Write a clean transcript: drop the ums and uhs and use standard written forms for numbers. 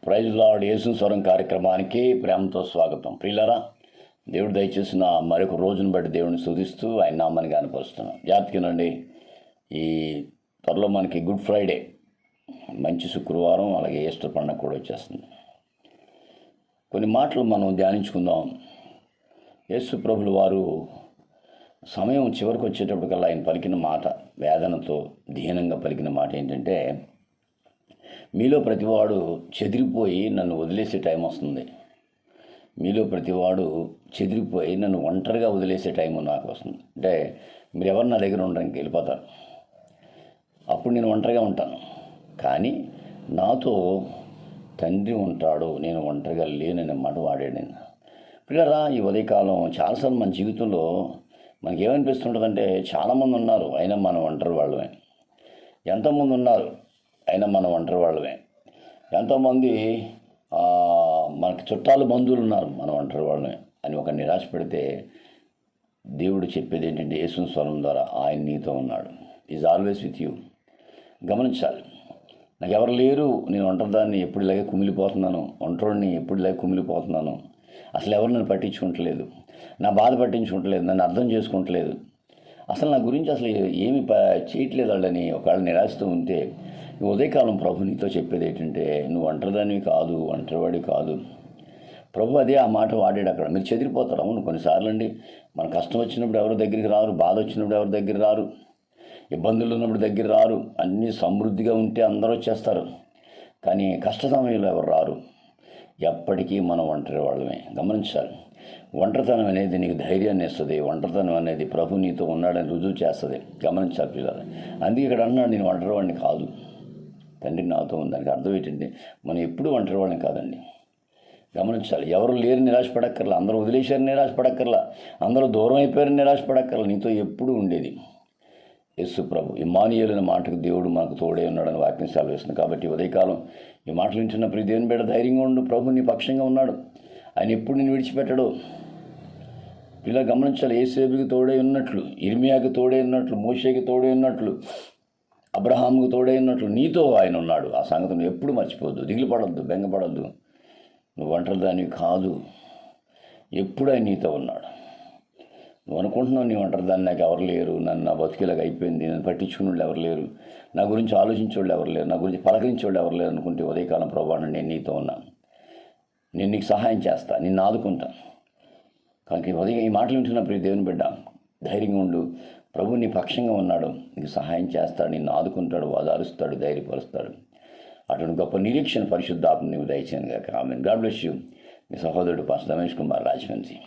Praise lord యేసు స్వరం కార్యక్రమానికి ప్రేమతో స్వాగతం. ప్రియులారా, దేవుడు దయచేసిన మరొక రోజును బట్టి దేవుడిని స్తుతిస్తూ ఆయన నామాన్ని కనపరుస్తున్నాం. జాగ్రత్తగానండి. ఈ త్వరలో మనకి గుడ్ ఫ్రైడే, మంచి శుక్రవారం, అలాగే ఈస్టర్ పండుగ కూడా వచ్చేస్తుంది. కొన్ని మాటలు మనం ధ్యానించుకుందాం. యేసు ప్రభులు వారు సమయం చివరికి వచ్చేటప్పటికల్లా ఆయన పలికిన మాట, వేదనతో దీనంగా పలికిన మాట ఏంటంటే, మీలో ప్రతివాడు చెదిరిపోయి నన్ను వదిలేసే టైం వస్తుంది. మీలో ప్రతివాడు చెదిరిపోయి నన్ను ఒంటరిగా వదిలేసే టైం నాకు వస్తుంది. అంటే మీరు ఎవరు నా దగ్గర ఉండడానికి వెళ్ళిపోతారు, అప్పుడు నేను ఒంటరిగా ఉంటాను. కానీ నాతో తండ్రి ఉంటాడు, నేను ఒంటరిగా లేననే మాట వాడాడు నేను. పిల్లరా, ఈ ఉదయకాలం చాలాసార్లు మన జీవితంలో మనకి ఏమనిపిస్తుంటుందంటే, చాలామంది ఉన్నారు అయినా మనం ఒంటరి వాళ్ళమే. ఎంతోమంది ఉన్నారు అయినా మనం ఒంటరి వాళ్ళమే. ఎంతోమంది మనకి చుట్టాలు బంధువులు ఉన్నారు, మనం ఒంటరి వాళ్ళమే అని ఒక నిరాశ పెడితే, దేవుడు చెప్పేది ఏంటంటే, యేసు స్వరం ద్వారా ఆయన నీతో ఉన్నాడు. Is always with you. గమనించాలి, నాకు ఎవరు లేరు, నేను ఒంటరిదాన్ని ఎప్పుడు ఇలాగే కుమిలిపోతున్నాను, ఒంటరిని ఎప్పుడు ఇలాగే కుమిలిపోతున్నాను, అసలు ఎవరు నన్ను పట్టించుకోవట్లేదు, నా బాధ పట్టించుకోవట్లేదు, నన్ను అర్థం చేసుకుంటలేదు, అసలు నా గురించి అసలు ఏమి చేయట్లేదు వాళ్ళని ఒకవేళ నిరాశతో ఉంటే, ఈ ఉదయకాలం ప్రభు నీతో చెప్పేది ఏంటంటే, నువ్వు ఒంటరిదానివి కాదు, ఒంటరివాడివి కాదు. ప్రభు అదే ఆ మాట వాడాడు అక్కడ. మీరు చెదిరిపోతారు. అవును, కొన్నిసార్లు అండి మన కష్టం వచ్చినప్పుడు ఎవరి దగ్గరికి రారు, బాధ వచ్చినప్పుడు ఎవరి దగ్గర రారు, ఇబ్బందులు ఉన్నప్పుడు దగ్గర రారు. అన్నీ సమృద్ధిగా ఉంటే అందరూ వచ్చేస్తారు, కానీ కష్ట సమయంలో ఎవరు రారు. ఎప్పటికీ మనం ఒంటరి వాళ్ళమే. గమనించాలి, ఒంటరితనం అనేది నీకు ధైర్యాన్ని ఇస్తుంది. ఒంటరితనం అనేది ప్రభు నీతో ఉన్నాడని రుజువు చేస్తుంది. గమనించాలి పిల్లలు. అందుకే ఇక్కడ అన్నాడు, నేను ఒంటరి వాడిని కాదు, తండ్రి నాతో ఉంది. దానికి అర్థం ఏంటంటే, మనం ఎప్పుడూ ఒంటరి వాళ్ళని కాదండి. గమనించాలి, ఎవరు లేరు నిరాశపడక్కర్లా, అందరూ వదిలేశారు నిరాశపడక్కర్లా, అందరూ దూరం అయిపోయారు నిరాశపడక్కర్లా, నీతో ఎప్పుడూ ఉండేది యేసు ప్రభు. ఇమ్మానుయేలు అనే మాటకు దేవుడు మనకు తోడే ఉన్నాడని వాక్యం సెలవిస్తుంది. కాబట్టి ఉదయకాలం ఈ మాటలు వింటున్న ప్రతి దేవుని బిడ్డ ధైర్యంగా ఉండు. ప్రభు నీ పక్షంగా ఉన్నాడు, ఆయన ఎప్పుడు నేను విడిచిపెట్టడు. ఇలా గమనించాలి, యేసేపుకి తోడే ఉన్నట్లు, ఇర్మియాకి తోడే ఉన్నట్లు, మోషేకి తోడే ఉన్నట్లు, అబ్రహాముకు తోడే ఉన్నట్లు నీతో ఆయన ఉన్నాడు. ఆ సంగతిని ఎప్పుడు మర్చిపోవద్దు, దిగులు పడద్దు, బెంగపడద్దు. నువ్వు ఒంటరిదానివి కాదు, ఎప్పుడు ఆయన నీతో ఉన్నాడు. నువ్వు అనుకుంటున్నావు నీ ఒంటరిదాన్ని, నాకు ఎవరు లేరు, నన్ను నా బతికేలాగా అయిపోయింది, నన్ను పట్టించుకునే వాళ్ళు ఎవరు లేరు, నా గురించి ఆలోచించే వాళ్ళు ఎవరు లేరు, నా గురించి పలకరించే వాళ్ళు ఎవరు లేరు అనుకుంటే, ఉదయకాలం ప్రభావం నేను నీతో ఉన్నాను, నేను నీకు సహాయం చేస్తా, నిన్ను ఆదుకుంటాను. కానీ ఉదయం ఈ మాటలు వింటున్న ప్రతి దేవుని బిడ్డ ధైర్యంగా ఉండు. ప్రభు నీ పక్షంగా ఉన్నాడు, నీకు సహాయం చేస్తాడు, నిన్ను ఆదుకుంటాడు, ఓదారుస్తాడు, ధైర్యపరుస్తాడు. అటువంటి గొప్ప నిరీక్షణ పరిశుద్ధాత్మ నీవు దయచేయను గాక. ఆమేన్. God bless you. మీ సహోదరుడు పాస్టర్ రమేష్ కుమార్, రాజమండ్రి.